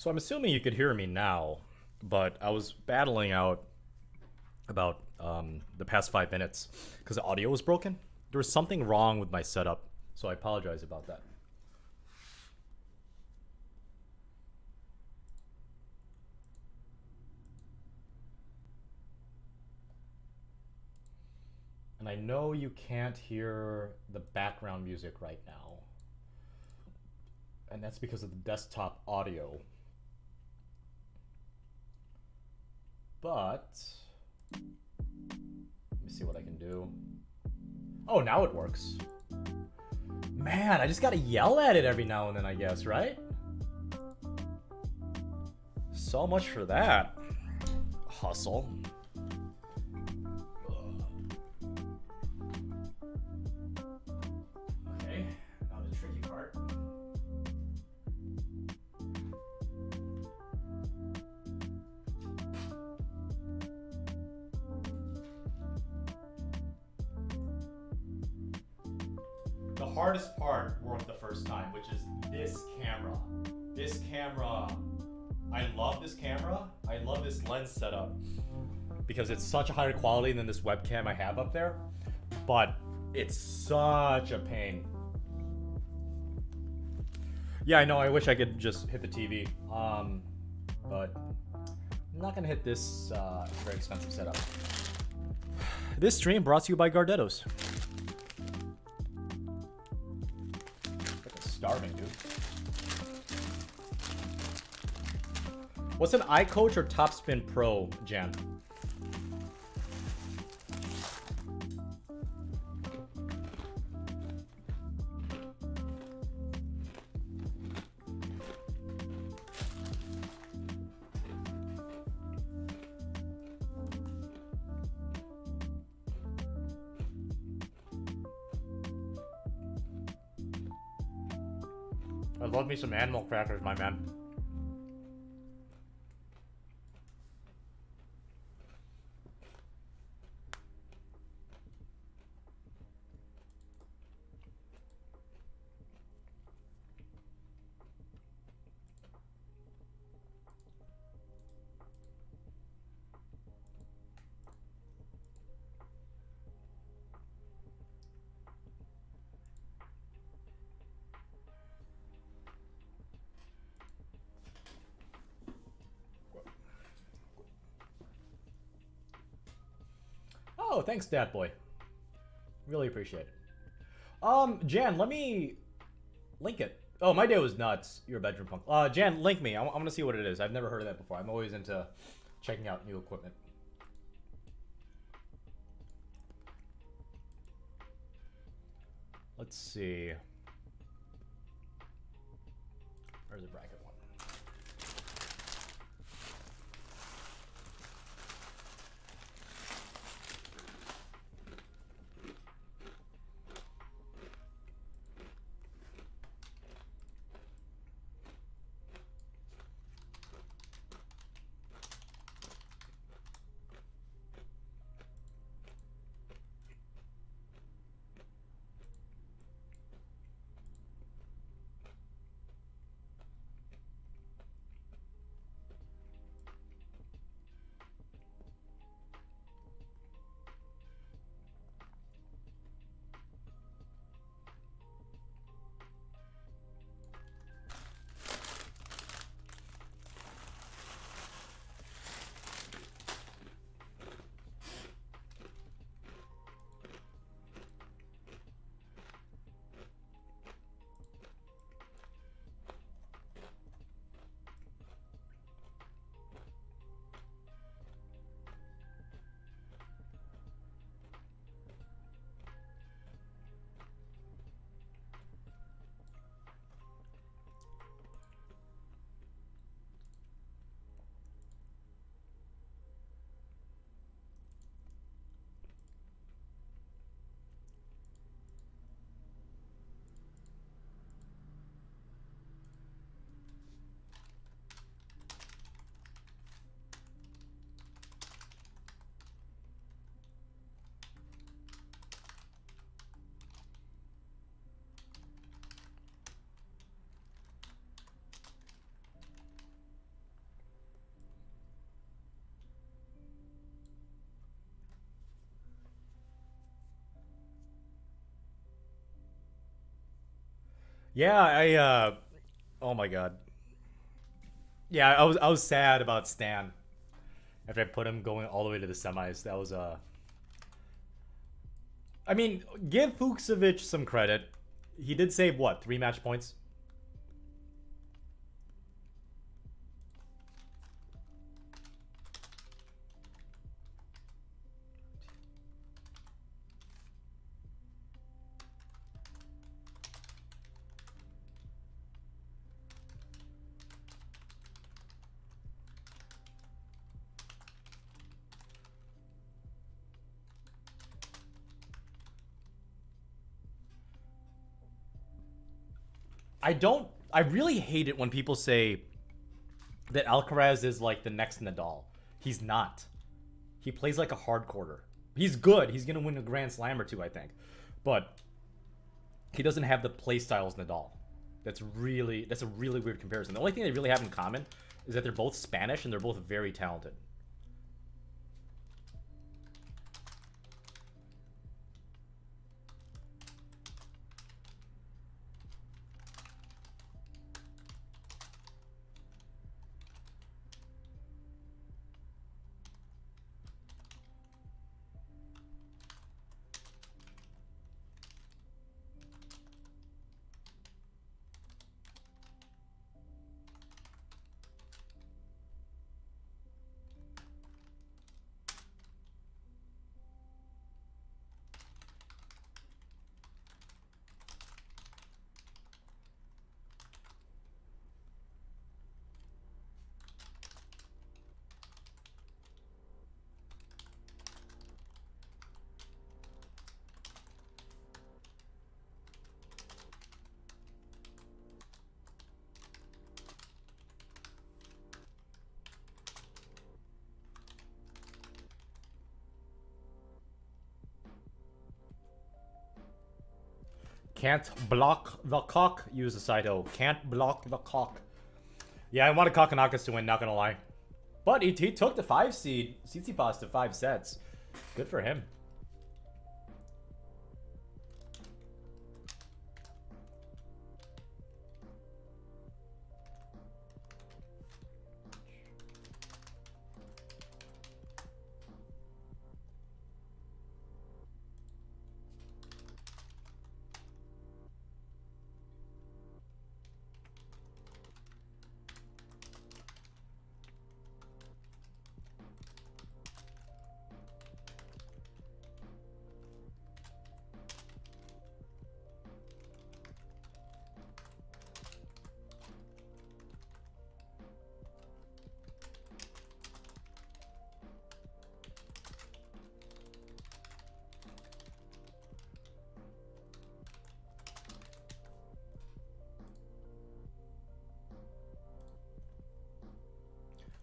So I'm assuming you could hear me now, but I was battling out about the past 5 minutes because the audio was broken. There was something wrong with my setup, so I apologize about that. And I know you can't hear the background music right now, and that's because of the desktop audio. But let me see what I can do. Oh, now it works. Man, I just gotta yell at it every now and then, I guess, right? So much for that. Hustle. Okay, now the tricky part. The hardest part worked the first time, which is this camera. This camera, I love this camera. I love this lens setup because it's such a higher quality than this webcam I have up there, but it's such a pain. Yeah, I know, I wish I could just hit the TV, but I'm not gonna hit this very expensive setup. This stream brought to you by Gardettos. Starving, dude. What's an iCoach or Topspin Pro, Jan? I love me some animal crackers, my man. Oh, thanks, Dad Boy. Really appreciate it. Jan, let me link it. Oh, my day was nuts. You're a bedroom punk. Jan, link me. I want to see what it is. I've never heard of that before. I'm always into checking out new equipment. Let's see. Where's the bracket one? Yeah, oh my god. Yeah, I was sad about Stan after I put him going all the way to the semis. That was I mean, give Fuchsovich some credit. He did save what, 3 match points? I really hate it when people say that Alcaraz is like the next Nadal. He's not. He plays like a hard quarter. He's good. He's gonna win a Grand Slam or two, I think. But he doesn't have the play styles Nadal. That's a really weird comparison. The only thing they really have in common is that they're both Spanish and they're both very talented. Can't block the cock. Use the Saito. Can't block the cock. Yeah, I wanted Kakanakas to win, not gonna lie. But he took the 5 seed, Tsitsipas, to 5 sets. Good for him.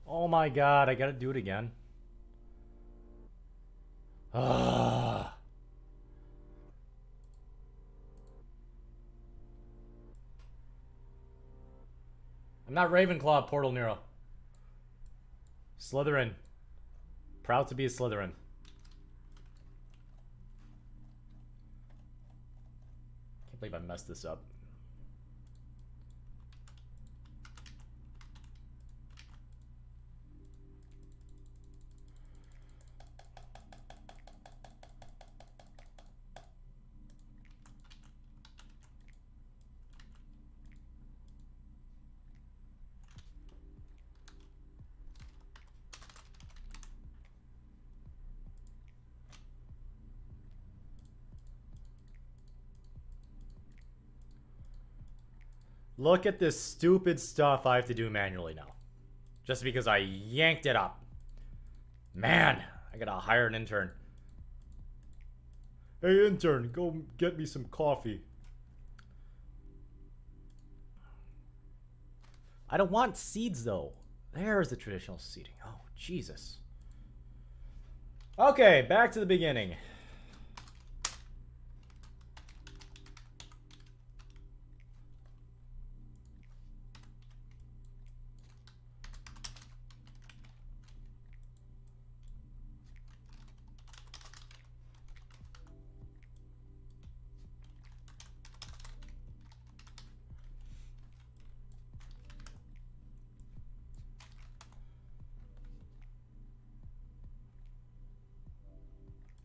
Oh my god, I gotta do it again. Ugh. I'm not Ravenclaw, Portal Nero. Slytherin. Proud to be a Slytherin. Can't believe I messed this up. Look at this stupid stuff I have to do manually now. Just because I yanked it up. Man, I gotta hire an intern. Hey intern, go get me some coffee. I don't want seeds though. There's the traditional seeding. Oh, Jesus. Okay, back to the beginning.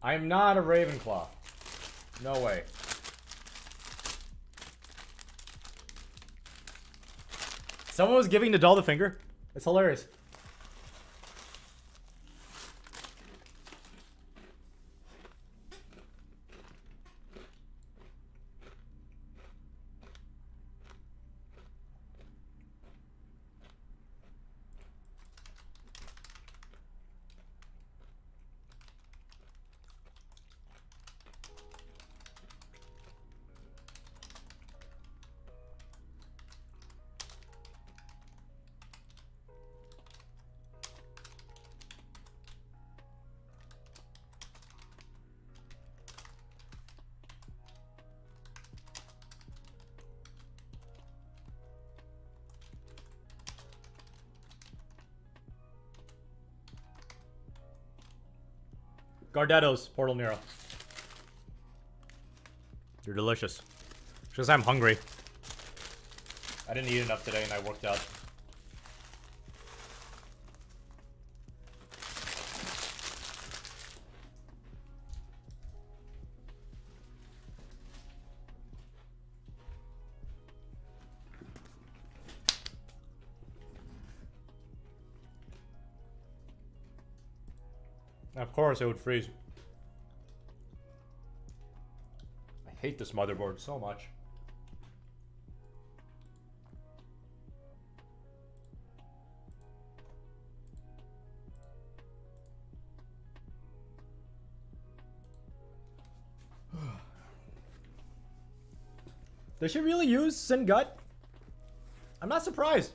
I'm not a Ravenclaw. No way. Someone was giving Nadal the finger. It's hilarious. Gardetto's Portal Nero. You're delicious. Because I'm hungry. I didn't eat enough today and I worked out. Of course it would freeze. I hate this motherboard so much. Does she really use Sin Gut? I'm not surprised.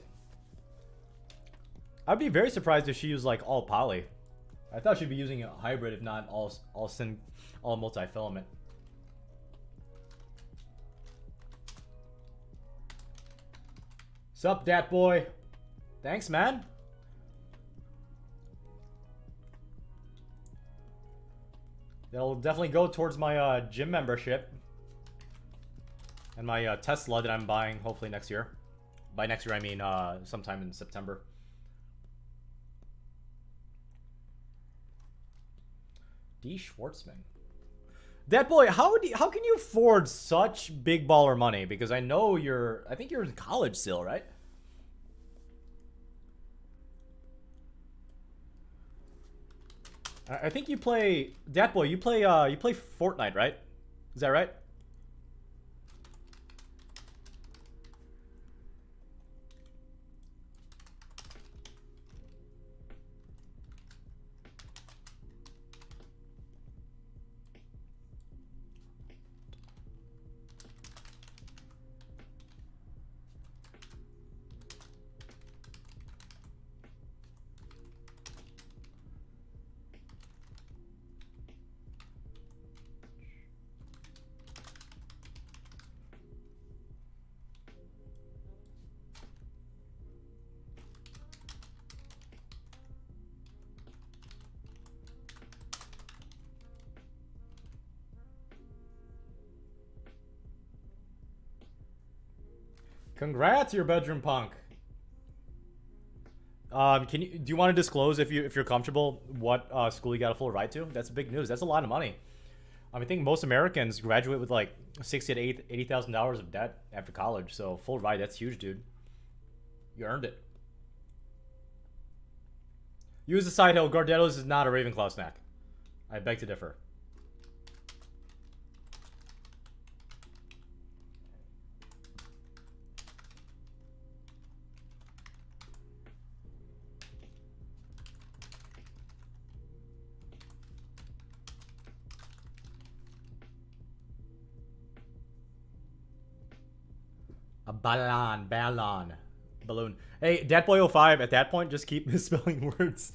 I'd be very surprised if she used like all poly. I thought she'd be using a hybrid, if not all multi-filament. Sup, dat boy? Thanks, man. That'll definitely go towards my gym membership and my Tesla that I'm buying hopefully next year. By next year, I mean sometime in September. D. Schwartzman. That boy, how can you afford such big baller money? Because I know I think you're in college still, right? I think you play, Dat boy, you play Fortnite, right? Is that right? Congrats, your bedroom punk. Do you want to disclose if you're comfortable what school you got a full ride to? That's big news. That's a lot of money. I think most Americans graduate with like $60,000 to $80,000 of debt after college. So full ride, that's huge, dude. You earned it. Use the side hill. Gardetto's is not a Ravenclaw snack. I beg to differ. A balloon. Hey, Datboy05, at that point, just keep misspelling words.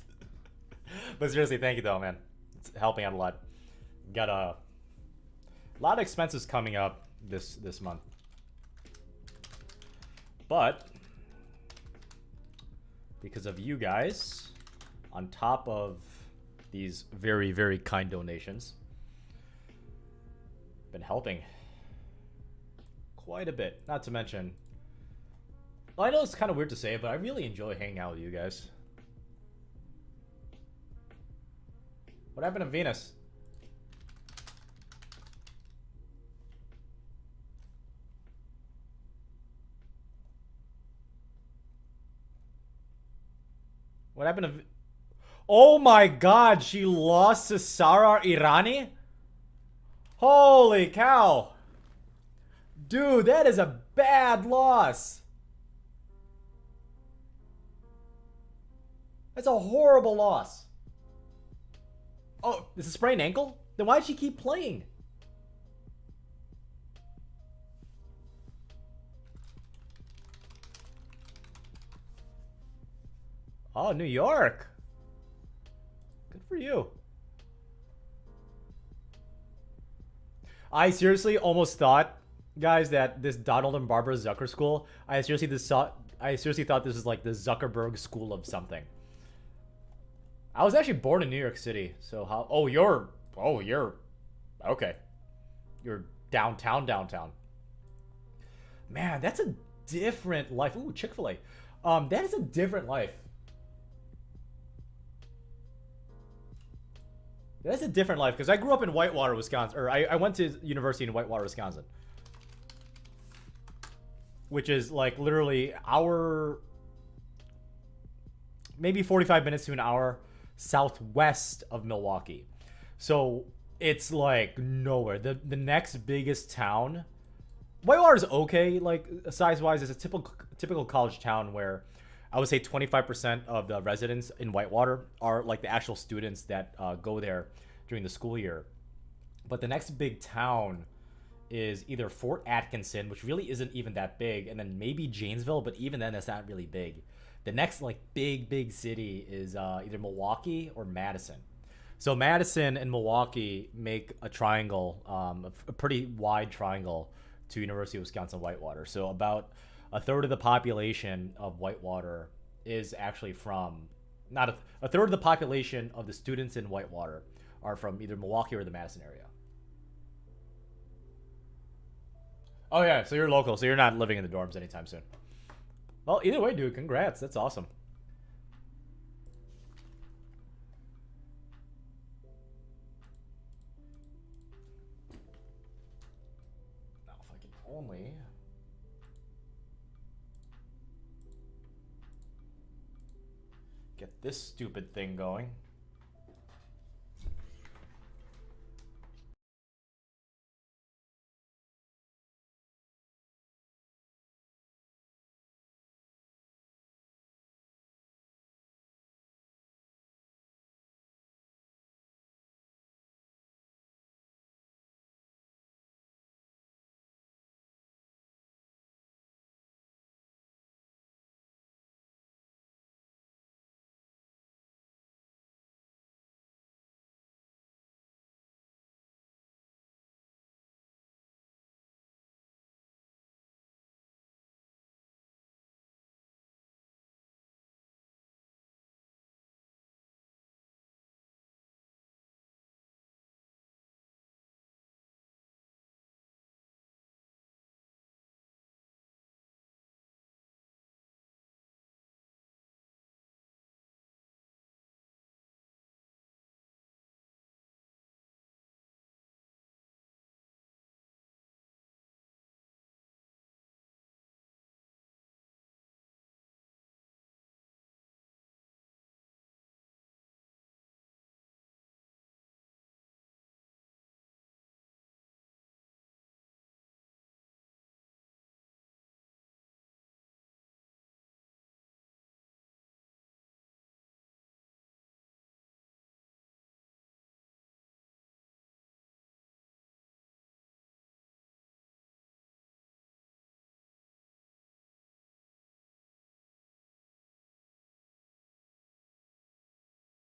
But seriously, thank you though, man. It's helping out a lot. Got a lot of expenses coming up this month. But because of you guys, on top of these very, very kind donations, been helping quite a bit. Not to mention, well, I know it's kind of weird to say, but I really enjoy hanging out with you guys. What happened to Venus? What happened to... Oh my god, she lost to Sara Irani? Holy cow. Dude, that is a bad loss. That's a horrible loss. Oh, this is a sprained ankle? Then why did she keep playing? Oh, New York. Good for you. I seriously almost thought, guys, that this Donald and Barbara Zucker school, I seriously thought this was like the Zuckerberg school of something. I was actually born in New York City, so how... Oh, you're okay. You're downtown. Man, that's a different life. Ooh, Chick-fil-A. That is a different life. That's a different life, because I grew up in Whitewater, Wisconsin. Or I went to university in Whitewater, Wisconsin. Which is like literally maybe 45 minutes to an hour southwest of Milwaukee. So it's like nowhere. The next biggest town, Whitewater's okay, like size-wise. It's a typical college town where I would say 25% of the residents in Whitewater are like the actual students that go there during the school year. But the next big town is either Fort Atkinson, which really isn't even that big, and then maybe Janesville, but even then that's not really big. The next like big city is either Milwaukee or Madison. So Madison and Milwaukee make a triangle, a pretty wide triangle to University of Wisconsin Whitewater. So about a third of the population of Whitewater is actually from, not a third of the population of the students in Whitewater are from either Milwaukee or the Madison area. Oh yeah, so you're local, so you're not living in the dorms anytime soon. Well, either way, dude, congrats. That's awesome. Now, if I can only... get this stupid thing going.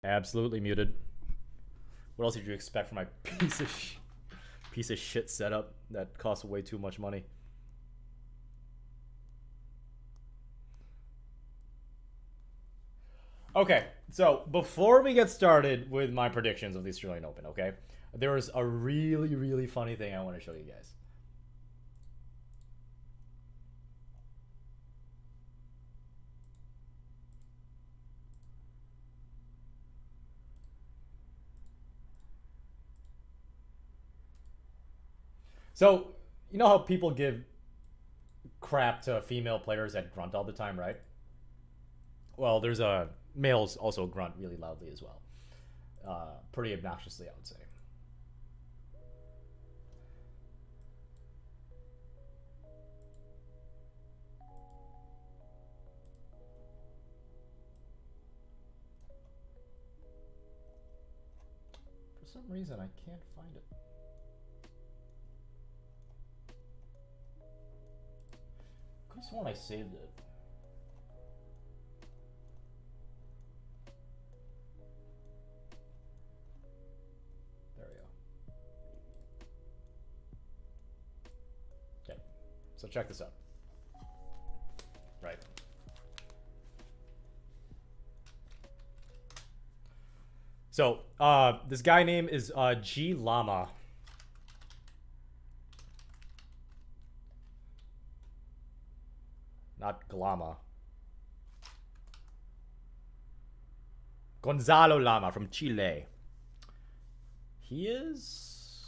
Absolutely muted. What else did you expect from my piece of shit setup that costs way too much money? Okay, so before we get started with my predictions of the Australian Open, okay, there is a really funny thing I want to show you guys. So, you know how people give crap to female players that grunt all the time, right? Well, there's a Males also grunt really loudly as well. Pretty obnoxiously, I would say. For some reason, I can't find it. Could have sworn I saved it. There we go. Okay, so check this out. Right. So, this guy name is G Lama. Not Glama. Gonzalo Lama from Chile. He is...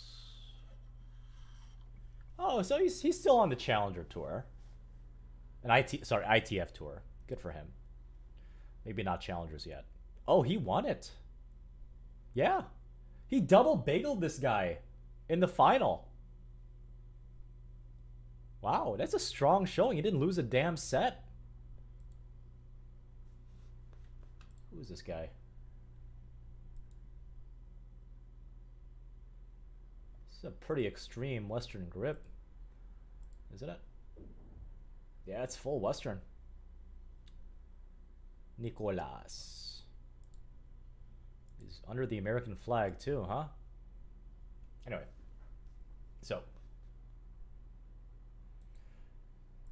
Oh, so he's still on the Challenger Tour. An ITF Tour. Good for him. Maybe not Challengers yet. Oh, he won it. Yeah. He double bageled this guy in the final. Wow, that's a strong showing. He didn't lose a damn set. Who is this guy? This is a pretty extreme Western grip. Isn't it? Yeah, it's full Western. Nicolas. He's under the American flag too, huh? Anyway. So.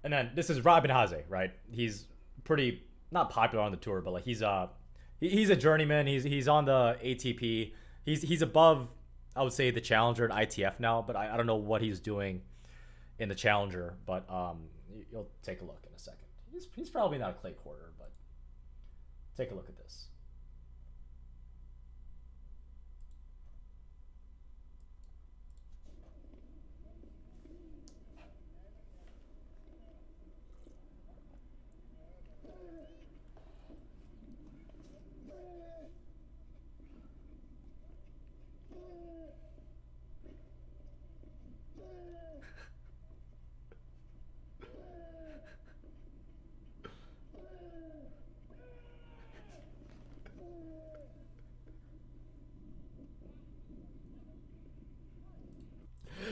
And then this is Robin Haase, right? He's pretty not popular on the tour, but like he's a journeyman. He's on the ATP. He's above, I would say, the Challenger and ITF now, but I don't know what he's doing in the Challenger, but you'll take a look in a second. He's probably not a clay quarter, but take a look at this.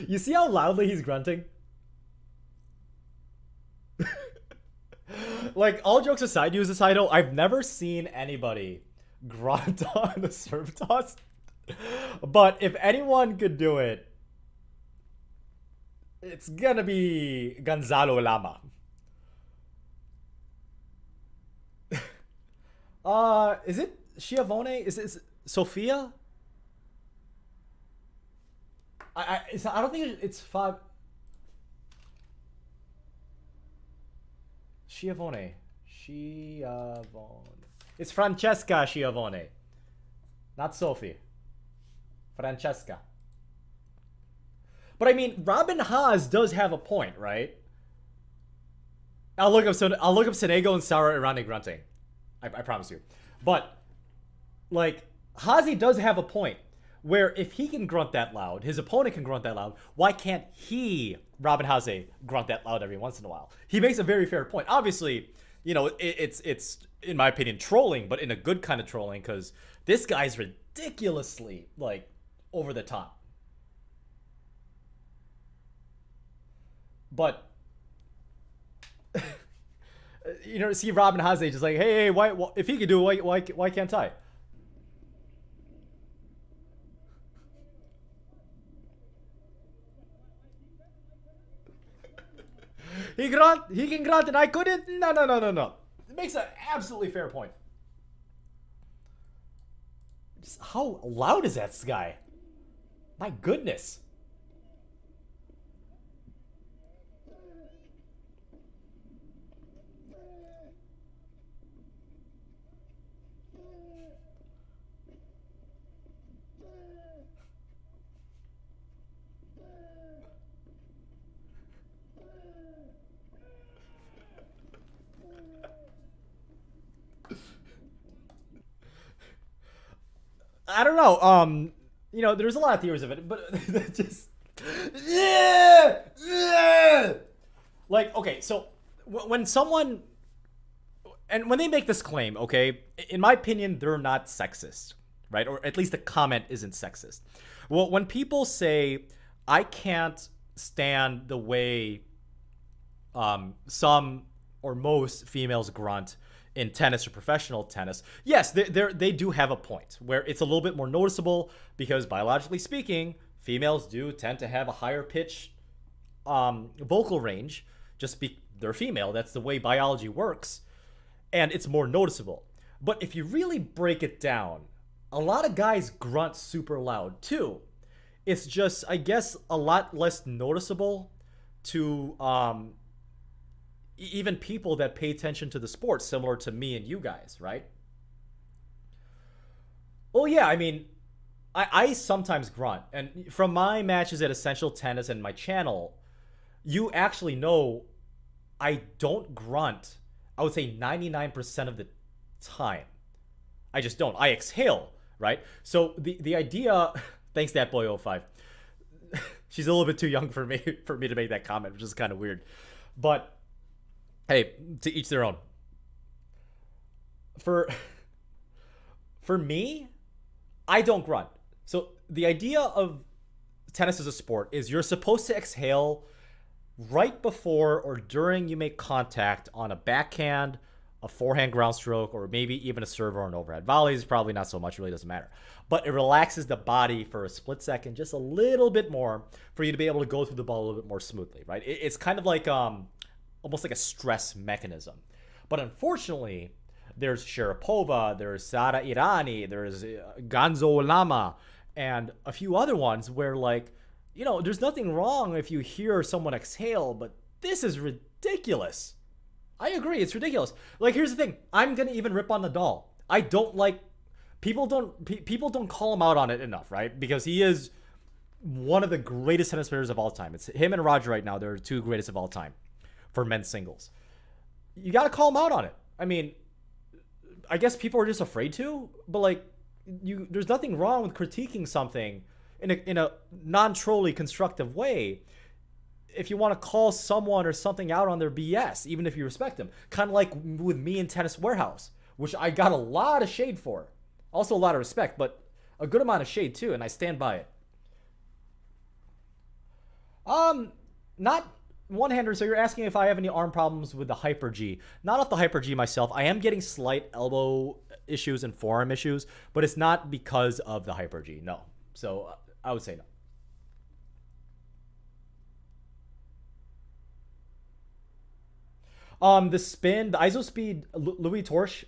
You see how loudly he's grunting? Like, all jokes aside, use this title, I've never seen anybody grunt on the serve toss. But if anyone could do it, it's gonna be Gonzalo Lama. Is it Schiavone? Is it Sophia? I don't think it's five. Schiavone. It's Francesca Schiavone. Not Sophie. Francesca. But I mean, Robin Haas does have a point, right? I'll look up Senego and Sarah Irani grunting. I promise you. But like, Haase does have a point. Where if he can grunt that loud, his opponent can grunt that loud, why can't he, Robin Haase, grunt that loud every once in a while? He makes a very fair point. Obviously, you know, it's in my opinion, trolling, but in a good kind of trolling, because this guy's ridiculously, like, over the top. But, you know, see Robin Haase just like, hey, why if he could do it, why can't I? He can grunt and I couldn't? No. It makes an absolutely fair point. Just how loud is that guy? My goodness. I don't know. You know, there's a lot of theories of it, but just yeah, yeah. Like, okay, so when someone and when they make this claim, okay, in my opinion, they're not sexist, right? Or at least the comment isn't sexist. Well, when people say, I can't stand the way some or most females grunt in tennis or professional tennis, yes, they do have a point where it's a little bit more noticeable because biologically speaking, females do tend to have a higher pitch vocal range. They're female. That's the way biology works, and it's more noticeable. But if you really break it down, a lot of guys grunt super loud too. It's just, I guess, a lot less noticeable to even people that pay attention to the sport, similar to me and you guys, right? Oh yeah, I mean, I sometimes grunt, and from my matches at Essential Tennis and my channel, you actually know I don't grunt. I would say 99% of the time. I just don't. I exhale, right? So the idea, thanks that boy 05. She's a little bit too young for me to make that comment, which is kind of weird. But hey, to each their own. For me, I don't grunt. So the idea of tennis as a sport is you're supposed to exhale right before or during you make contact on a backhand, a forehand ground stroke, or maybe even a serve or an overhead. Volleys, probably not so much, really doesn't matter. But it relaxes the body for a split second, just a little bit more, for you to be able to go through the ball a little bit more smoothly, right? It's kind of like almost like a stress mechanism. But unfortunately, there's Sharapova, there's Sara Irani, there's Gonzo Lama, and a few other ones where, like, you know, there's nothing wrong if you hear someone exhale, but this is ridiculous. I agree, it's ridiculous. Like, here's the thing. I'm gonna even rip on Nadal. I don't like people don't call him out on it enough, right? Because he is one of the greatest tennis players of all time. It's him and Roger right now. They're the two greatest of all time for men's singles. You got to call him out on it. I mean, I guess people are just afraid to, but like, there's nothing wrong with critiquing something in a non-trolly constructive way if you want to call someone or something out on their BS, even if you respect them. Kind of like with me in Tennis Warehouse, which I got a lot of shade for. Also a lot of respect, but a good amount of shade too, and I stand by it. Not one-hander, so you're asking if I have any arm problems with the Hyper G. Not off the Hyper G myself. I am getting slight elbow issues and forearm issues, but it's not because of the Hyper G, no. So I would say no. The spin, the ISO-Speed, Louis Torch,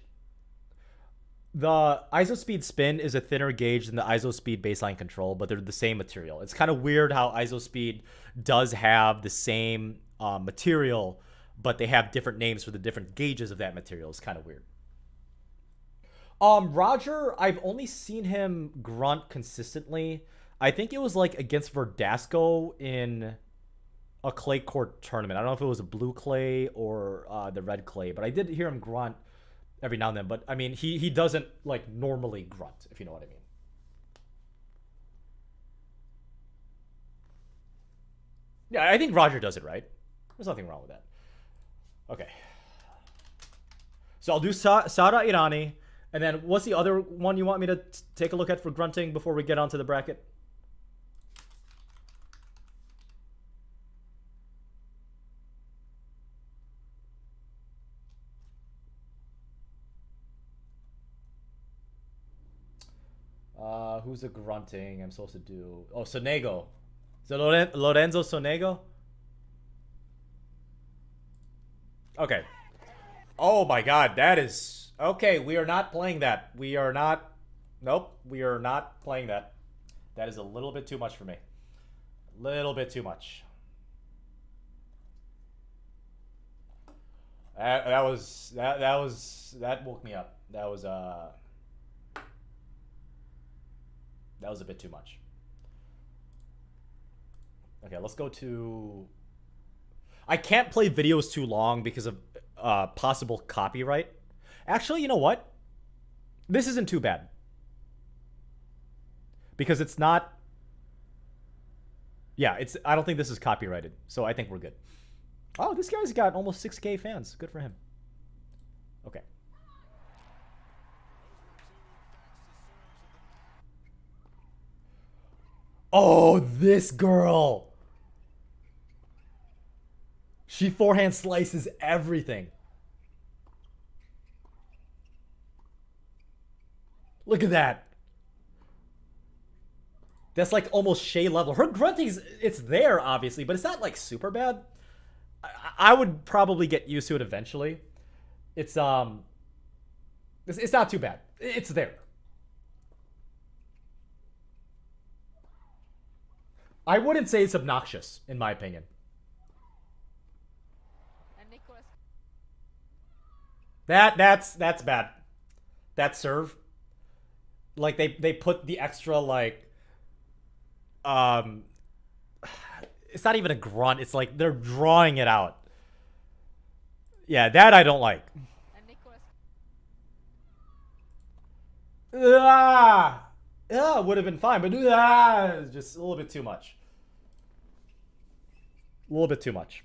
the ISO-Speed spin is a thinner gauge than the ISO-Speed baseline control, but they're the same material. It's kind of weird how ISO-Speed does have the same material, but they have different names for the different gauges of that material. It's kind of weird. Roger, I've only seen him grunt consistently. I think it was like against Verdasco in a clay court tournament. I don't know if it was a blue clay or the red clay, but I did hear him grunt every now and then. But I mean, he doesn't like normally grunt, if you know what I mean. Yeah, I think Roger does it right. There's nothing wrong with that. Okay. So I'll do Sara Irani. And then what's the other one you want me to take a look at for grunting before we get onto the bracket? Who's the grunting I'm supposed to do? Oh, Sonego. Is it Lorenzo Sonego? Okay. Oh my god, that is... Okay, we are not playing that. We are not... Nope, we are not playing that. That is a little bit too much for me. Little bit too much. That woke me up. That was a bit too much. Okay, let's go to... I can't play videos too long because of possible copyright. Actually, you know what? This isn't too bad. because it's not. Yeah, it's. I don't think this is copyrighted, so I think we're good. Oh, this guy's got almost 6K fans. Good for him. Okay. Oh, this girl. She forehand slices everything. Look at that. That's like almost Shay level. Her grunting's, it's there, obviously, but it's not like super bad. I would probably get used to it eventually. It's not too bad. It's there. I wouldn't say it's obnoxious, in my opinion. That's bad. That serve. Like they put the extra like it's not even a grunt, it's like they're drawing it out. Yeah, that I don't like. Ah! Yeah, would have been fine, but just a little bit too much. A little bit too much.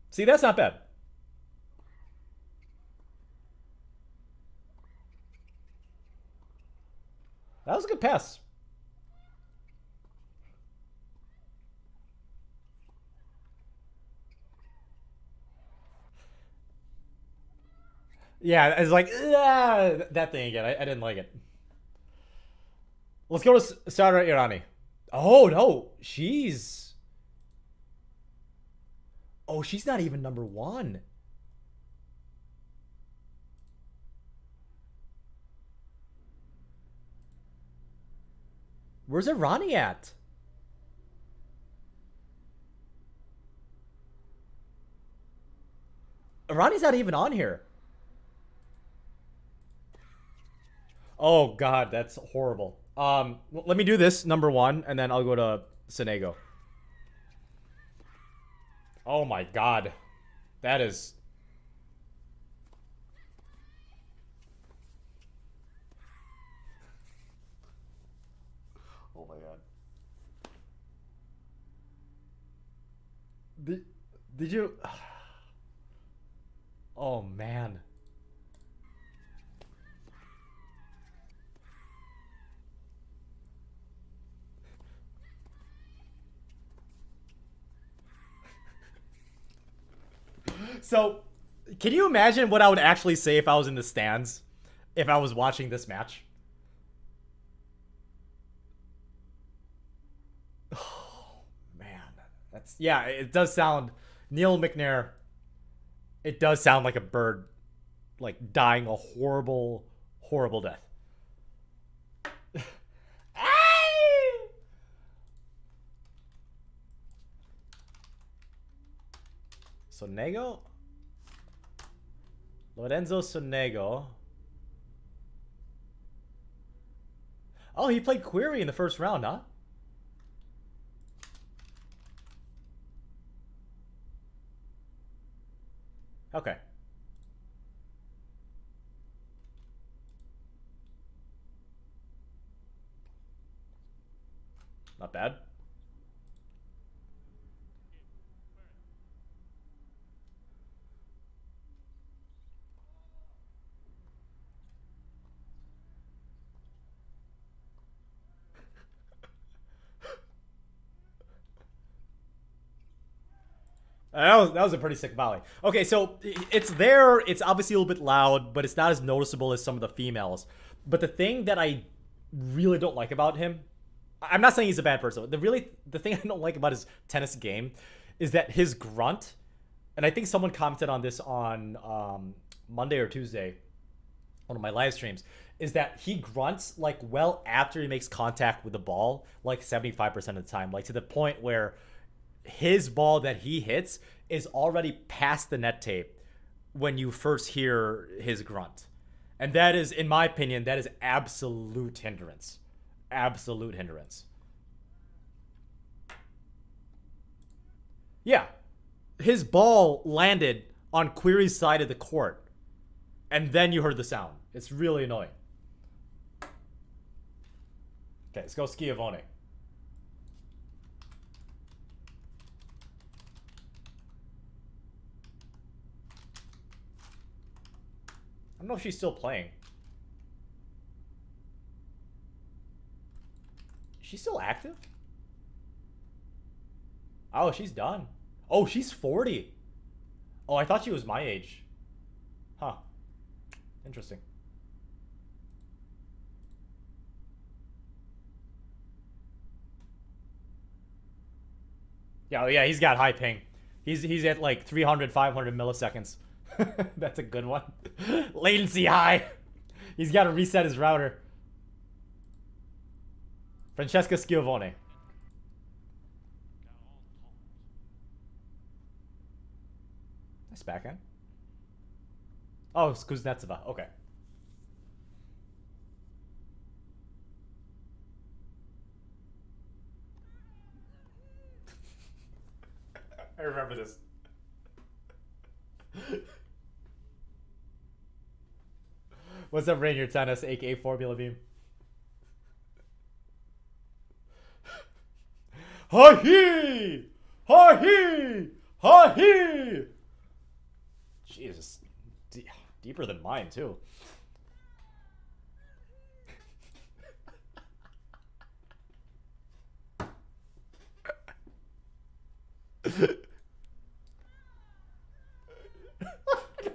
See, that's not bad. That was a good pass. Yeah, it's like that thing again. I didn't like it. Let's go to Sara Irani. Oh no, she's not even number one. Where's Irani at? Irani's not even on here. Oh god, that's horrible. Let me do this number one, and then I'll go to Sonego. Oh my god, that is. Oh my god. Did you? Oh man. So, can you imagine what I would actually say if I was in the stands? If I was watching this match? Oh, man. That's, yeah, it does sound, Neil McNair, it does sound like a bird, like, dying a horrible, horrible death. Sonego? Lorenzo Sonego. Oh, he played Query in the first round, huh? Okay. Not bad. That was a pretty sick volley. Okay, so it's there. It's obviously a little bit loud, but it's not as noticeable as some of the females. But the thing that I really don't like about him, I'm not saying he's a bad person. The thing I don't like about his tennis game is that his grunt, and I think someone commented on this on Monday or Tuesday, one of my live streams, is that he grunts like well after he makes contact with the ball, like 75% of the time, like to the point where his ball that he hits is already past the net tape when you first hear his grunt. And that is, in my opinion, that is absolute hindrance. Absolute hindrance. Yeah. His ball landed on Query's side of the court. And then you heard the sound. It's really annoying. Okay, let's go Schiavone. I don't know if she's still playing. She's still active? Oh, she's done. Oh, she's 40. Oh, I thought she was my age. Huh. Interesting. Yeah, oh yeah, he's got high ping. He's at like 300, 500 milliseconds. That's a good one. Latency high. He's got to reset his router. Francesca Schiavone. Nice backhand. Oh, it's Kuznetsova. Okay. I remember this. What's up, Rainier Tennis, aka Formula Beam? Ha-hee! Ha-hee! Ha-hee! Jesus. Deeper than mine, too.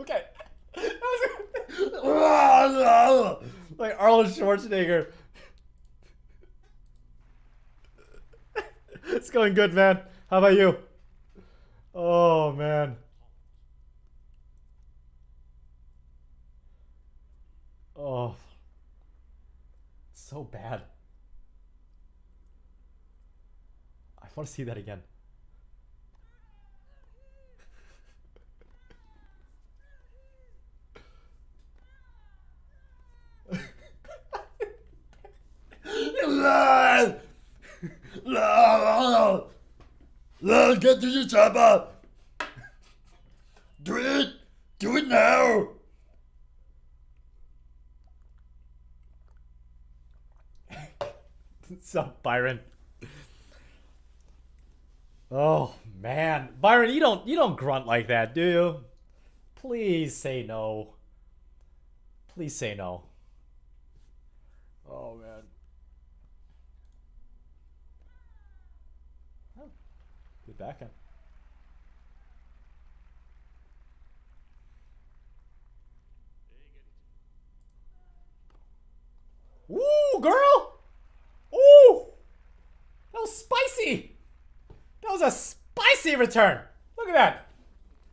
Okay. Like Arnold Schwarzenegger. It's going good, man. How about you? Oh, man. Oh. It's so bad. I want to see that again. Get to the chopper. Do it. Do it now. What's up, Byron? Oh man, Byron, you don't grunt like that, do you? Please say no. Please say no. Oh man. Oh, good backhand. Ooh, girl! Ooh! That was spicy! That was a spicy return! Look at that!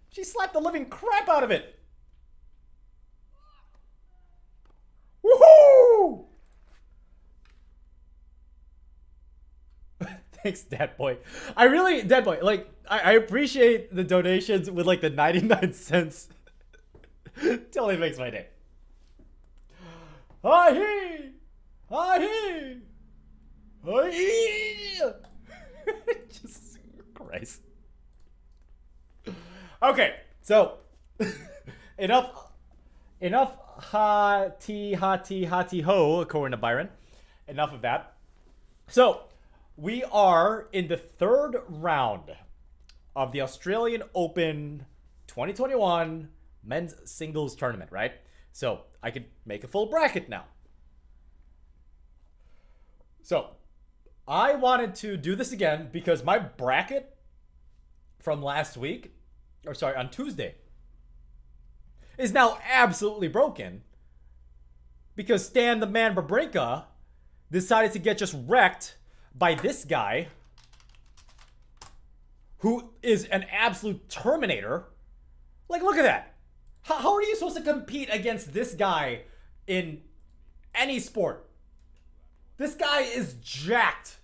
She slapped the living crap out of it! Woohoo! Thanks, Dad Boy. Dad Boy, like, I appreciate the donations with like the 99 cents. Totally makes my day. Hi-hee! Hi-hee! Hi-hee! Jesus Christ. Okay, so enough ha-ti-ho, according to Byron. Enough of that. So, we are in the third round of the Australian Open 2021 men's singles tournament, right? So, I could make a full bracket now. So, I wanted to do this again because my bracket from last week, or sorry, on Tuesday, is now absolutely broken because Stan the Man Babrinka decided to get just wrecked by this guy who is an absolute Terminator. Like, look at that. How are you supposed to compete against this guy in any sport? This guy is jacked.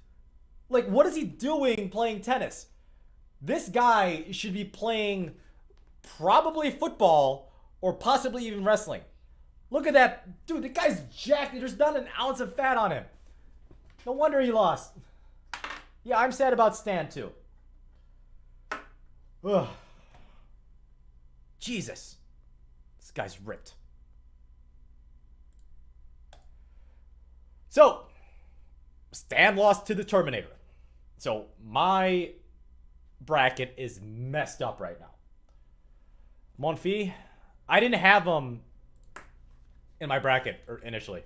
Like, what is he doing playing tennis? This guy should be playing probably football or possibly even wrestling. Look at that. Dude, the guy's jacked. There's not an ounce of fat on him. No wonder he lost. Yeah, I'm sad about Stan too. Ugh. Jesus. This guy's ripped. So, Stan lost to the Terminator. So my bracket is messed up right now. Monfils, I didn't have him in my bracket initially.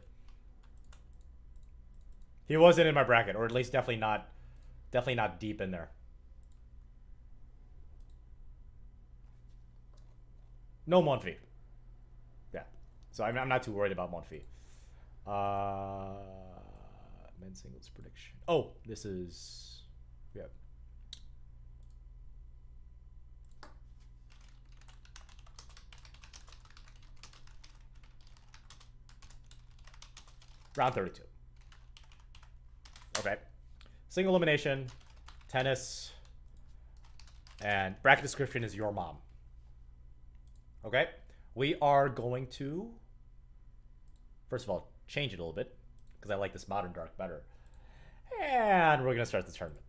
He wasn't in my bracket, or at least definitely not deep in there. No Monfils. Yeah. So I'm not too worried about Monfils. Men's singles prediction. Oh, this is... Yeah. Round 32. Okay. Single elimination, tennis, and bracket description is your mom. Okay. We are going to, first of all, change it a little bit because I like this modern dark better. And we're going to start the tournament.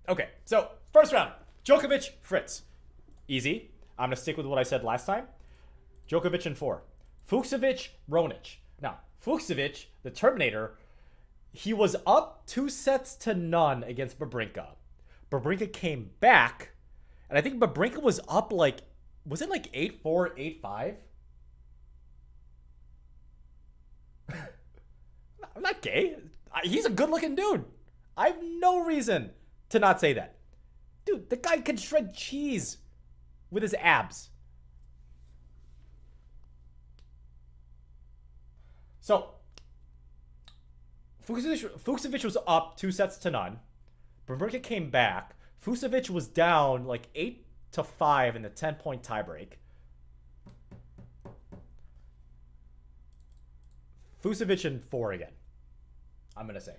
Okay. So, first round, Djokovic, Fritz. Easy. I'm going to stick with what I said last time. Djokovic in 4. Fucsovic, Ronic. Now, Fucsovic, the Terminator, he was up 2-0 against Babrinka. Babrinka came back, and I think Babrinka was up like, was it like 8-4, 8-5? I'm not gay. He's a good-looking dude. I have no reason to not say that. Dude, the guy can shred cheese with his abs. So, Fucsovic was up 2-0. Babrinka came back. Fucsovic was down like 8-5 in the 10-point tiebreak. Fucsovic in 4 again, I'm going to say.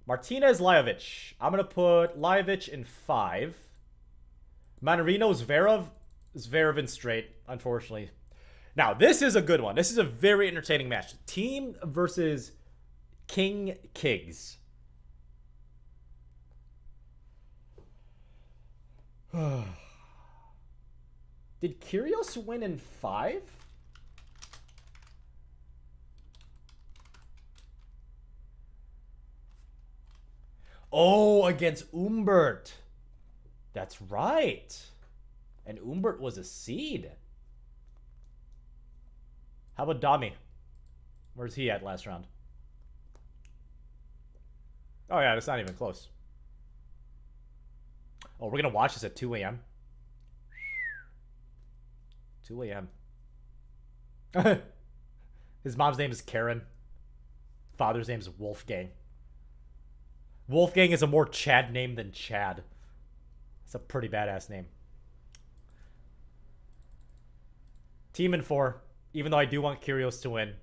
Martinez, Lajovic. I'm going to put Lajovic in 5. Manarino, Zverev. Zverev in straight, unfortunately. Now, this is a good one. This is a very entertaining match. Team versus King Kiggs. Did Kyrgios win in 5? Oh, against Humbert. That's right. And Humbert was a seed. How about Dami? Where's he at last round? Oh, yeah, it's not even close. Oh, we're going to watch this at 2 a.m.? 2 a.m. His mom's name is Karen. Father's name is Wolfgang. Wolfgang is a more Chad name than Chad. It's a pretty badass name. Team in 4. Even though I do want Kyrgios to win.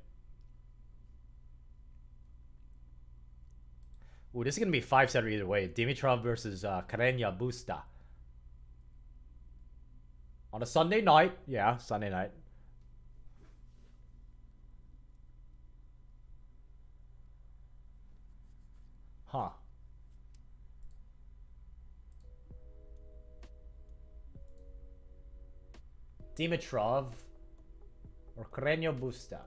Ooh, this is going to be 5-setter either way. Dimitrov versus Carreño Busta. On a Sunday night. Yeah, Sunday night. Huh. Dimitrov or Carreño Busta.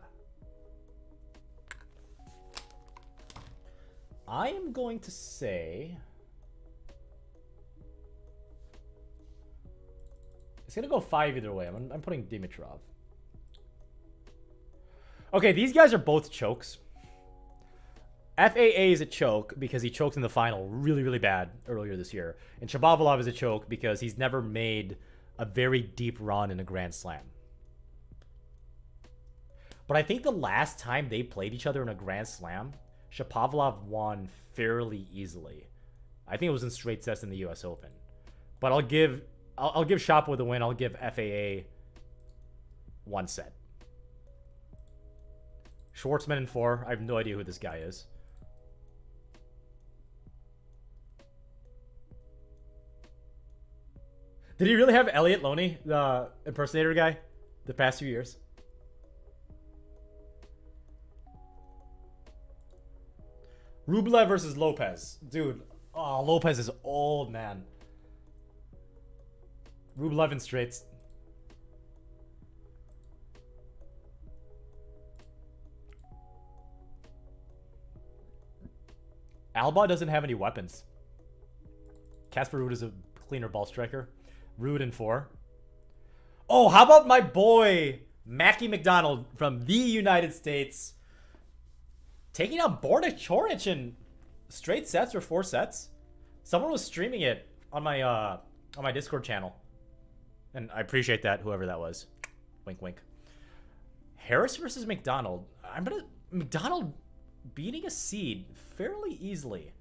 I am going to say it's gonna go 5 either way. I'm putting Dimitrov. Okay, these guys are both chokes. FAA is a choke because he choked in the final really, really bad earlier this year. And Shapovalov is a choke because he's never made a very deep run in a Grand Slam. But I think the last time they played each other in a Grand Slam, Shapovalov won fairly easily. I think it was in straight sets in the US Open. But I'll give Shapo the win. I'll give FAA 1 set. Schwartzman in 4. I have no idea who this guy is. Did he really have Elliot Loney, the impersonator guy, the past few years? Rublev versus Lopez. Dude, oh, Lopez is old, man. Rublev in straights. Alba doesn't have any weapons. Casper Ruud is a cleaner ball striker. Ruud in 4. Oh, how about my boy Mackie McDonald from the United States taking out Borna Choric in straight sets or 4 sets? Someone was streaming it on my Discord channel, and I appreciate that, whoever that was. Wink, wink. Harris versus McDonald. McDonald beating a seed fairly easily.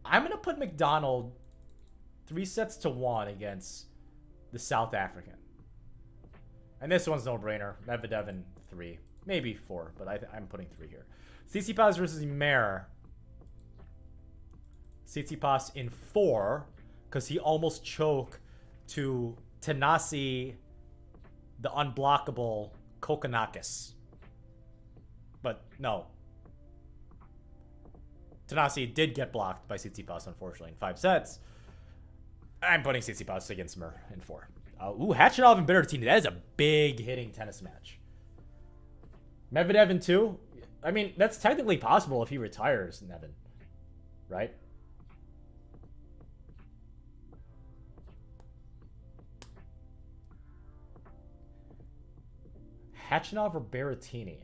I'm gonna put McDonald 3-1 against the South African. And this one's no-brainer. Medvedev in 3. Maybe 4, but I'm putting 3 here. Tsitsipas versus Mer. Tsitsipas in 4, because he almost choked to Tanasi, the unblockable Kokkinakis. But no. Tanasi did get blocked by Tsitsipas, unfortunately, in 5 sets. I'm putting Tsitsipas against Mer in 4. Khachanov and Berrettini. That is a big hitting tennis match. Medvedev in 2. I mean, that's technically possible if he retires, Nevin. Right? Khachanov or Berrettini?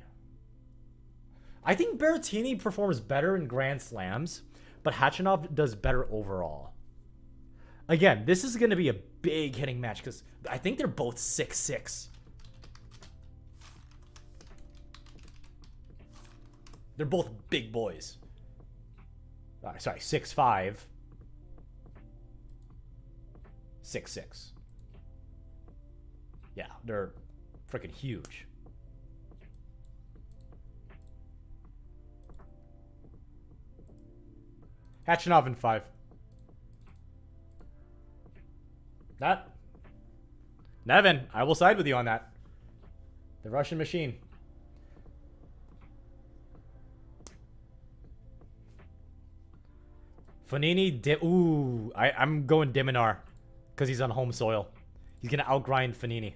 I think Berrettini performs better in Grand Slams, but Khachanov does better overall. Again, this is going to be a big hitting match because I think they're both 6'6". They're both big boys. Sorry, 6'5". 6'6". Yeah, they're freaking huge. Khachanov in 5. That. Nevin, I will side with you on that. The Russian machine. Fognini, I'm going Diminar because he's on home soil. He's going to outgrind Fognini.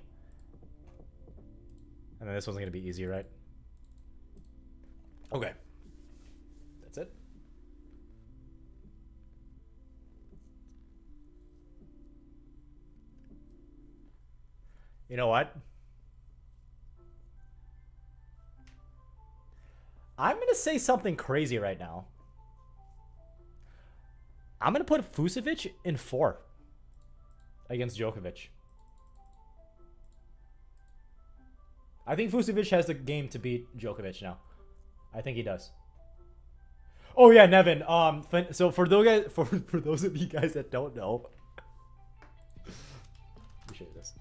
And then this one's going to be easy, right? Okay. That's it. You know what? I'm going to say something crazy right now. I'm going to put Fucsovics in 4 against Djokovic. I think Fucsovics has the game to beat Djokovic now. I think he does. Oh yeah, Nevin. So for those guys, for those of you guys that don't know, let me show you this.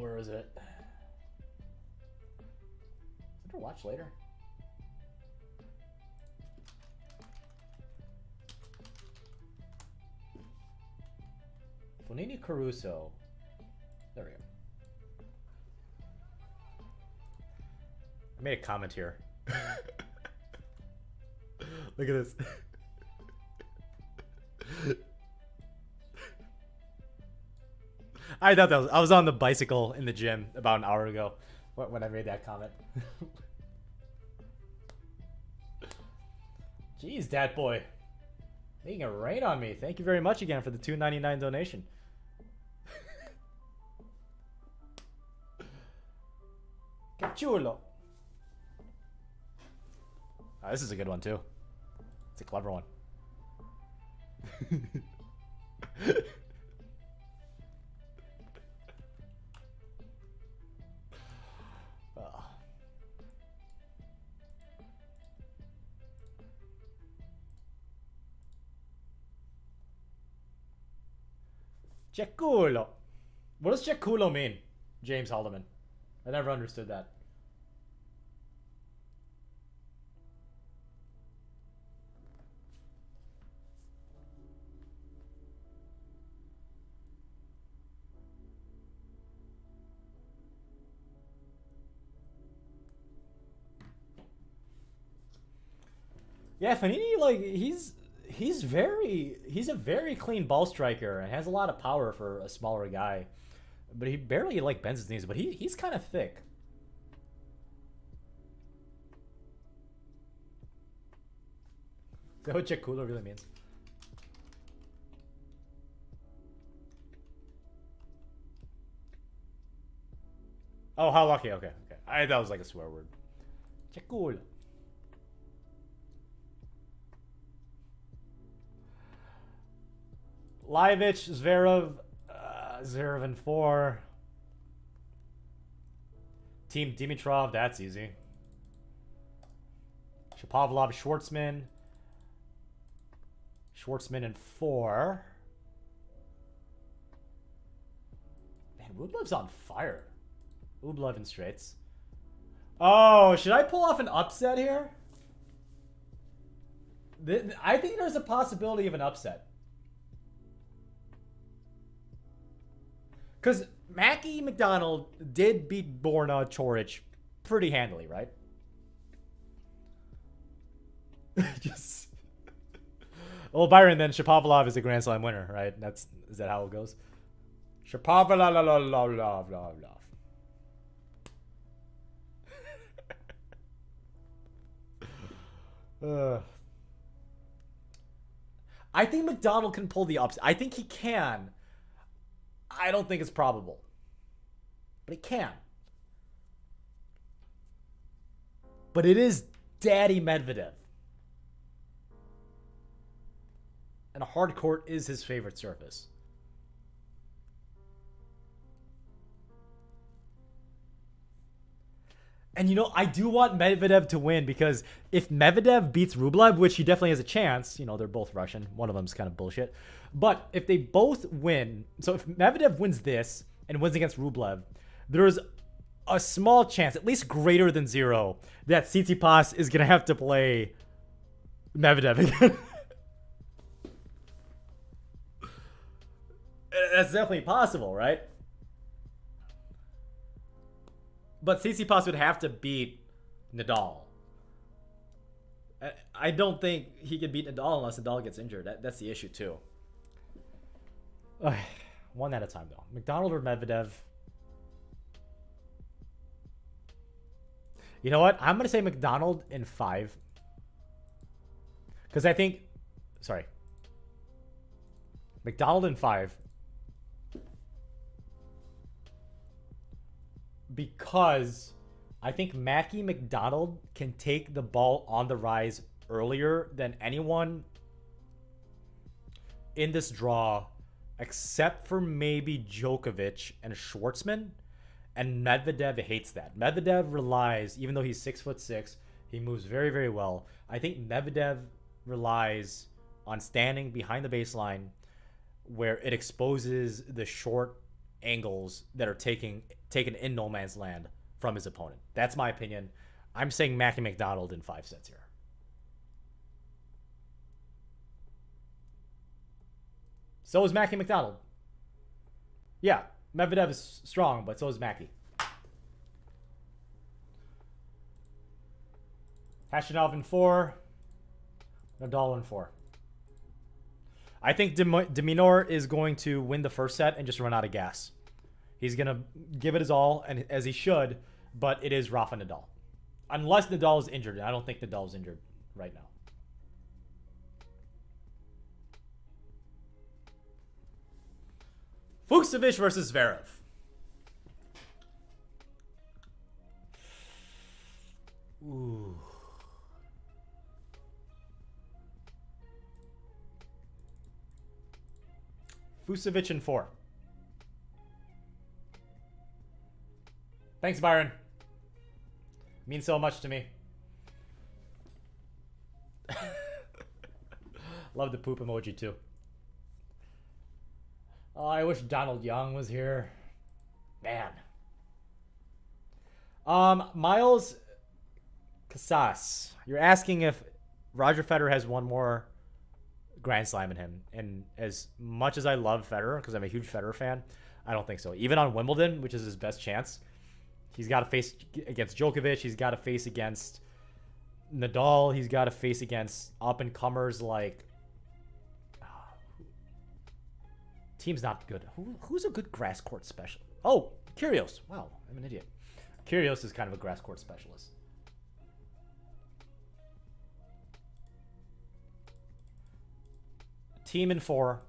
Where is it? Is it a watch later? Fognini Caruso. There we go. I made a comment here. Look at this. I thought I was on the bicycle in the gym about an hour ago when I made that comment. Jeez, dat boy. Making it rain on me. Thank you very much again for the $2.99 donation. Que chulo. Oh, this is a good one too. It's a clever one. Ceculo. What does ceculo mean, James Haldeman? I never understood that. Yeah, Fognini, like, he's a very clean ball striker and has a lot of power for a smaller guy. But he barely like bends his knees, but he's kind of thick. Is that what Chekulo really means? Oh, how lucky. Okay, okay. I that was like a swear word. Chekul. Livich, Zverev, Zverev in 4. Team Dimitrov, that's easy. Shapovalov, Schwartzman. Schwartzman in 4. Man, Rublev's on fire. Rublev in straights. Oh, should I pull off an upset here? I think there's a possibility of an upset. Because Mackie McDonald did beat Borna Chorich pretty handily, right? Just... Well, Byron, then Shapovalov is a Grand Slam winner, right? Is that how it goes? Shapovalov. I think McDonald can pull the upset. I think he can. I don't think it's probable. But he can. But it is Daddy Medvedev. And a hard court is his favorite surface. And you know, I do want Medvedev to win because if Medvedev beats Rublev, which he definitely has a chance, you know, they're both Russian. One of them's kind of bullshit. But if they both win, so if Medvedev wins this and wins against Rublev, there's a small chance, at least greater than 0, that Tsitsipas is going to have to play Medvedev again. That's definitely possible, right? But Tsitsipas would have to beat Nadal. I don't think he can beat Nadal unless Nadal gets injured. That's the issue, too. One at a time, though. McDonald or Medvedev? You know what? I'm going to say McDonald in 5. Because I think... Sorry. McDonald in 5. Because I think Mackie McDonald can take the ball on the rise earlier than anyone in this draw, except for maybe Djokovic and Schwartzman. And Medvedev hates that. Medvedev relies, even though he's 6'6", he moves very, very well. I think Medvedev relies on standing behind the baseline where it exposes the short angles that are taken in no man's land from his opponent. That's my opinion. I'm saying Mackie McDonald in 5 sets here. So is Mackie McDonald. Yeah, Medvedev is strong, but so is Mackie. Khachanov in 4. Nadal in 4. I think de Minaur is going to win the first set and just run out of gas. He's going to give it his all, and as he should, but it is Rafa Nadal. Unless Nadal is injured. I don't think Nadal is injured right now. Fucsovics versus Zverev. Ooh. Fucsovics in 4. Thanks, Byron. Means so much to me. Love the poop emoji too. Oh, I wish Donald Young was here. Man. Miles Casas. You're asking if Roger Federer has one more Grand Slam in him. And as much as I love Federer, because I'm a huge Federer fan, I don't think so. Even on Wimbledon, which is his best chance, he's got to face against Djokovic. He's got to face against Nadal. He's got to face against up-and-comers like... team's not good. Who's a good grass court special? Oh, Kyrgios. Wow, I'm an idiot. Kyrgios is kind of a grass court specialist. Team in 4.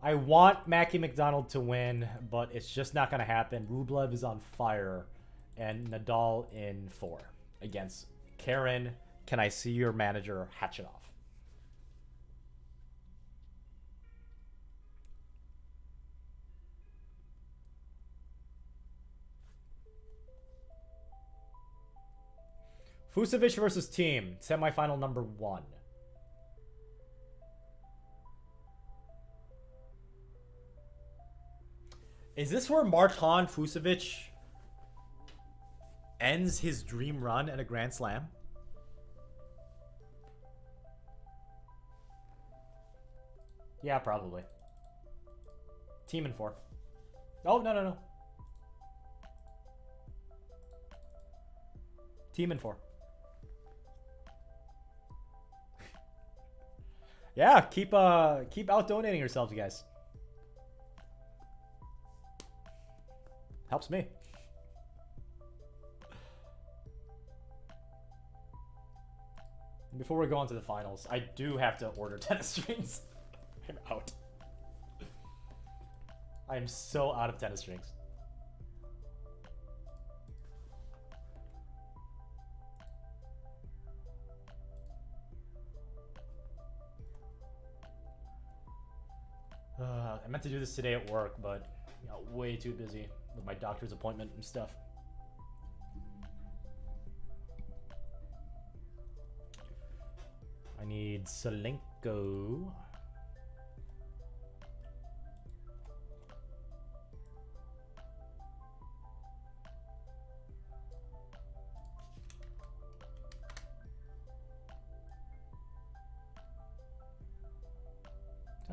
I want Mackie McDonald to win, but it's just not going to happen. Rublev is on fire, and Nadal in 4 against Karen. Can I see your manager hatch it off? Fusovic versus Team, semifinal number 1. Is this where Marton Fusovic ends his dream run at a Grand Slam? Yeah, probably. Team in 4. Oh, no. Team in 4. Yeah, keep out donating yourselves, you guys. Helps me. Before we go on to the finals, I do have to order tennis strings. I'm out. I am so out of tennis strings. I meant to do this today at work, but got way too busy with my doctor's appointment and stuff. I need Salenko.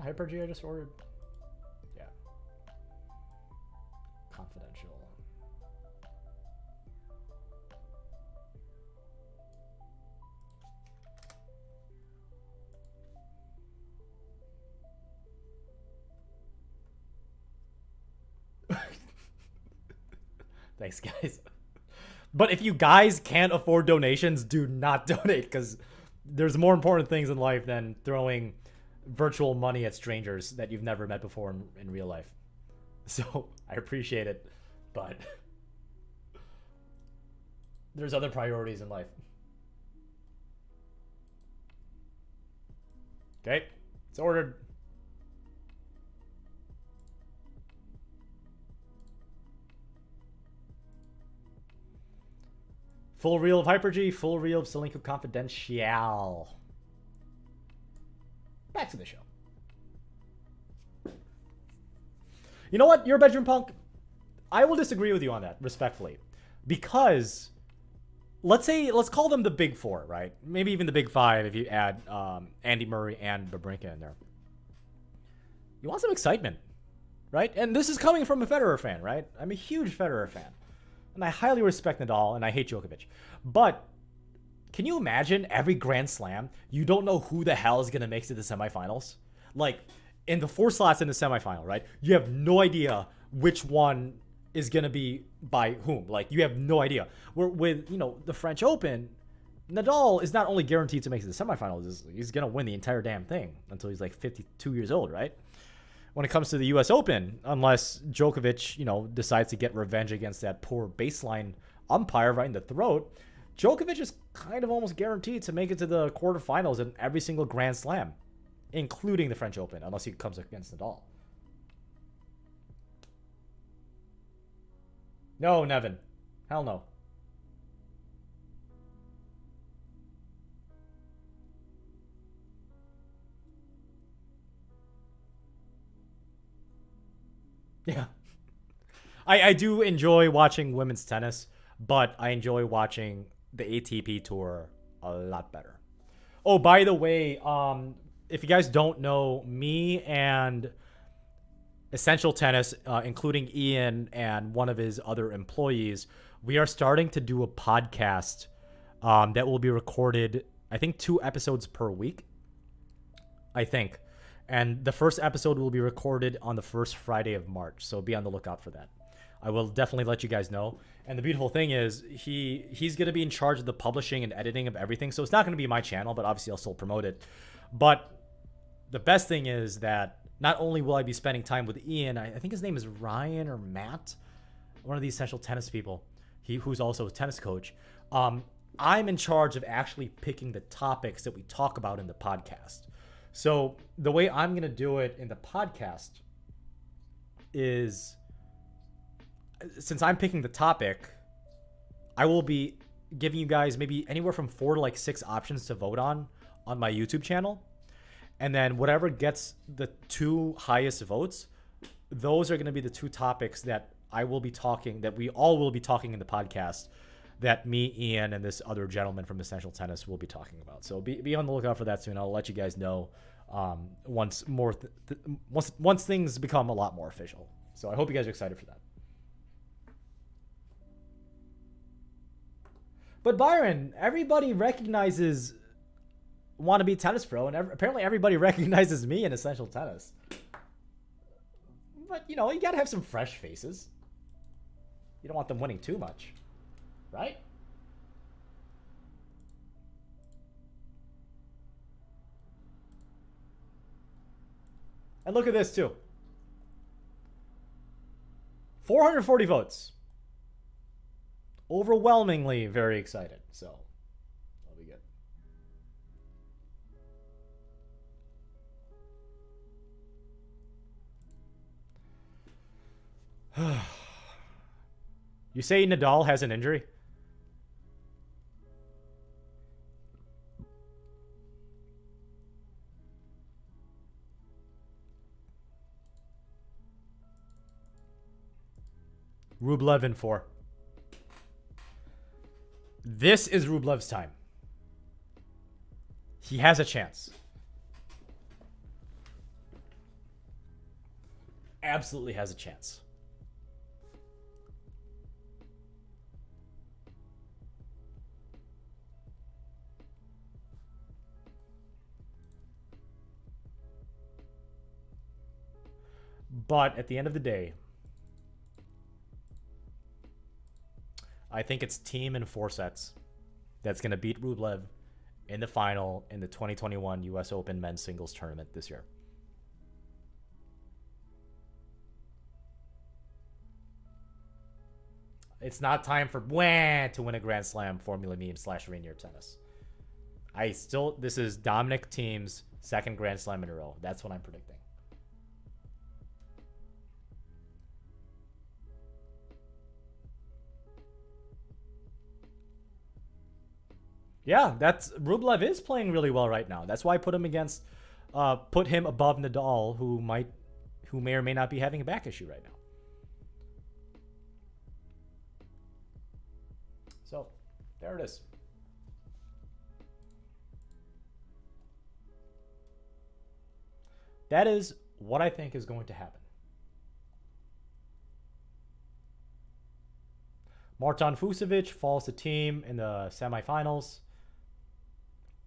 Hyper G I just ordered. Yeah. Confidential. Thanks, guys. But if you guys can't afford donations, do not donate, because there's more important things in life than throwing virtual money at strangers that you've never met before in real life. So I appreciate it, but there's other priorities in life. Okay, it's ordered. Full reel of Hyper G, full reel of Salenko Confidential. Back to the show. You know what? You're a bedroom punk. I will disagree with you on that, respectfully. Because, let's call them the big 4, right? Maybe even the big 5 if you add Andy Murray and Babrinka in there. You want some excitement, right? And this is coming from a Federer fan, right? I'm a huge Federer fan. And I highly respect Nadal, and I hate Djokovic. But can you imagine every Grand Slam, you don't know who the hell is going to make it to the semifinals? Like, in the 4 slots in the semifinal, right? You have no idea which one is going to be by whom. Like, you have no idea. With, you know, the French Open, Nadal is not only guaranteed to make it to the semifinals, he's going to win the entire damn thing until he's like 52 years old, right? When it comes to the US Open, unless Djokovic, you know, decides to get revenge against that poor baseline umpire right in the throat, Djokovic is kind of almost guaranteed to make it to the quarterfinals in every single Grand Slam, including the French Open, unless he comes against Nadal. No, Nevin. Hell no. Yeah. I do enjoy watching women's tennis, but I enjoy watching the ATP Tour a lot better. Oh, by the way, if you guys don't know, me and Essential Tennis, including Ian and one of his other employees, we are starting to do a podcast that will be recorded, I think, 2 episodes per week, I think. And the first episode will be recorded on the first Friday of March. So be on the lookout for that. I will definitely let you guys know. And the beautiful thing is he's going to be in charge of the publishing and editing of everything. So it's not going to be my channel, but obviously I'll still promote it. But the best thing is that not only will I be spending time with Ian, I think his name is Ryan or Matt, one of the Essential Tennis people, who's also a tennis coach. I'm in charge of actually picking the topics that we talk about in the podcast. So the way I'm going to do it in the podcast is, since I'm picking the topic, I will be giving you guys maybe anywhere from 4 to like 6 options to vote on my YouTube channel. And then whatever gets the 2 highest votes, those are going to be the 2 topics that I will be talking, that we all will be talking in the podcast, that me, Ian, and this other gentleman from Essential Tennis will be talking about. So be on the lookout for that soon. I'll let you guys know once things become a lot more official. So I hope you guys are excited for that. But Byron, everybody recognizes Wannabe Tennis Pro, and apparently everybody recognizes me in Essential Tennis. But, you know, you got to have some fresh faces. You don't want them winning too much, right? And look at this, too. 440 votes. Overwhelmingly very excited, so that'll be good. You say Nadal has an injury? Rublev in 4. This is Rublev's time. He has a chance. Absolutely has a chance. But at the end of the day, I think it's team in 4 sets that's going to beat Rublev in the final in the 2021 US Open men's singles tournament this year. It's not time for Bwah to win a Grand Slam Formula Meme / Rainier Tennis. This is Dominic Thiem's 2nd Grand Slam in a row. That's what I'm predicting. Yeah, Rublev is playing really well right now. That's why I put him above Nadal, who may or may not be having a back issue right now. So, there it is. That is what I think is going to happen. Martin Fucsovics falls to Thiem in the semifinals.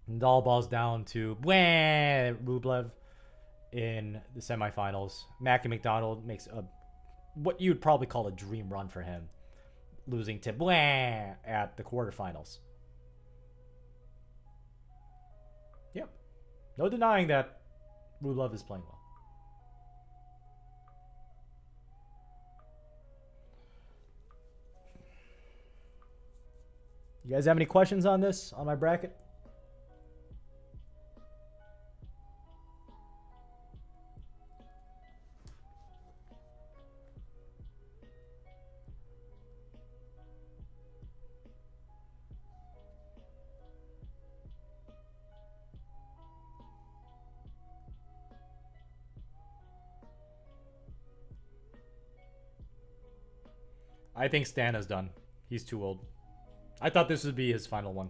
Nadal balls down to Rublev in the semifinals. Mackie McDonald makes what you'd probably call a dream run for him, losing to at the quarterfinals. Yep. No denying that Rublev is playing well. You guys have any questions on this, on my bracket? I think Stan is done. He's too old. I thought this would be his final one.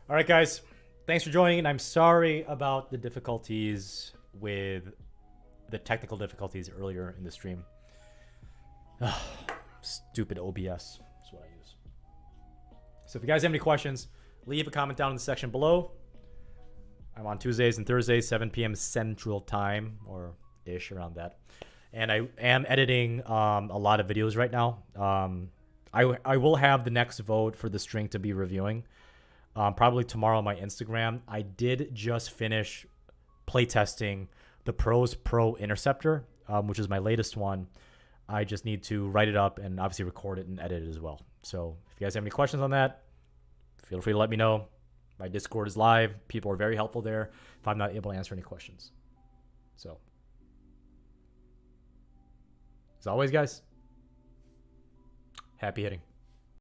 All right, guys. Thanks for joining. And I'm sorry about the difficulties with the technical difficulties earlier in the stream. Stupid OBS. That's what I use. So if you guys have any questions, leave a comment down in the section below. I'm on Tuesdays and Thursdays, 7 p.m. Central Time, or ish around that. And I am editing a lot of videos right now. I will have the next vote for the string to be reviewing probably tomorrow on my Instagram. I did just finish playtesting the Pros Pro Interceptor, which is my latest one. I just need to write it up and obviously record it and edit it as well. So if you guys have any questions on that, feel free to let me know. My Discord is live. People are very helpful there if I'm not able to answer any questions. So, as always, guys, happy hitting.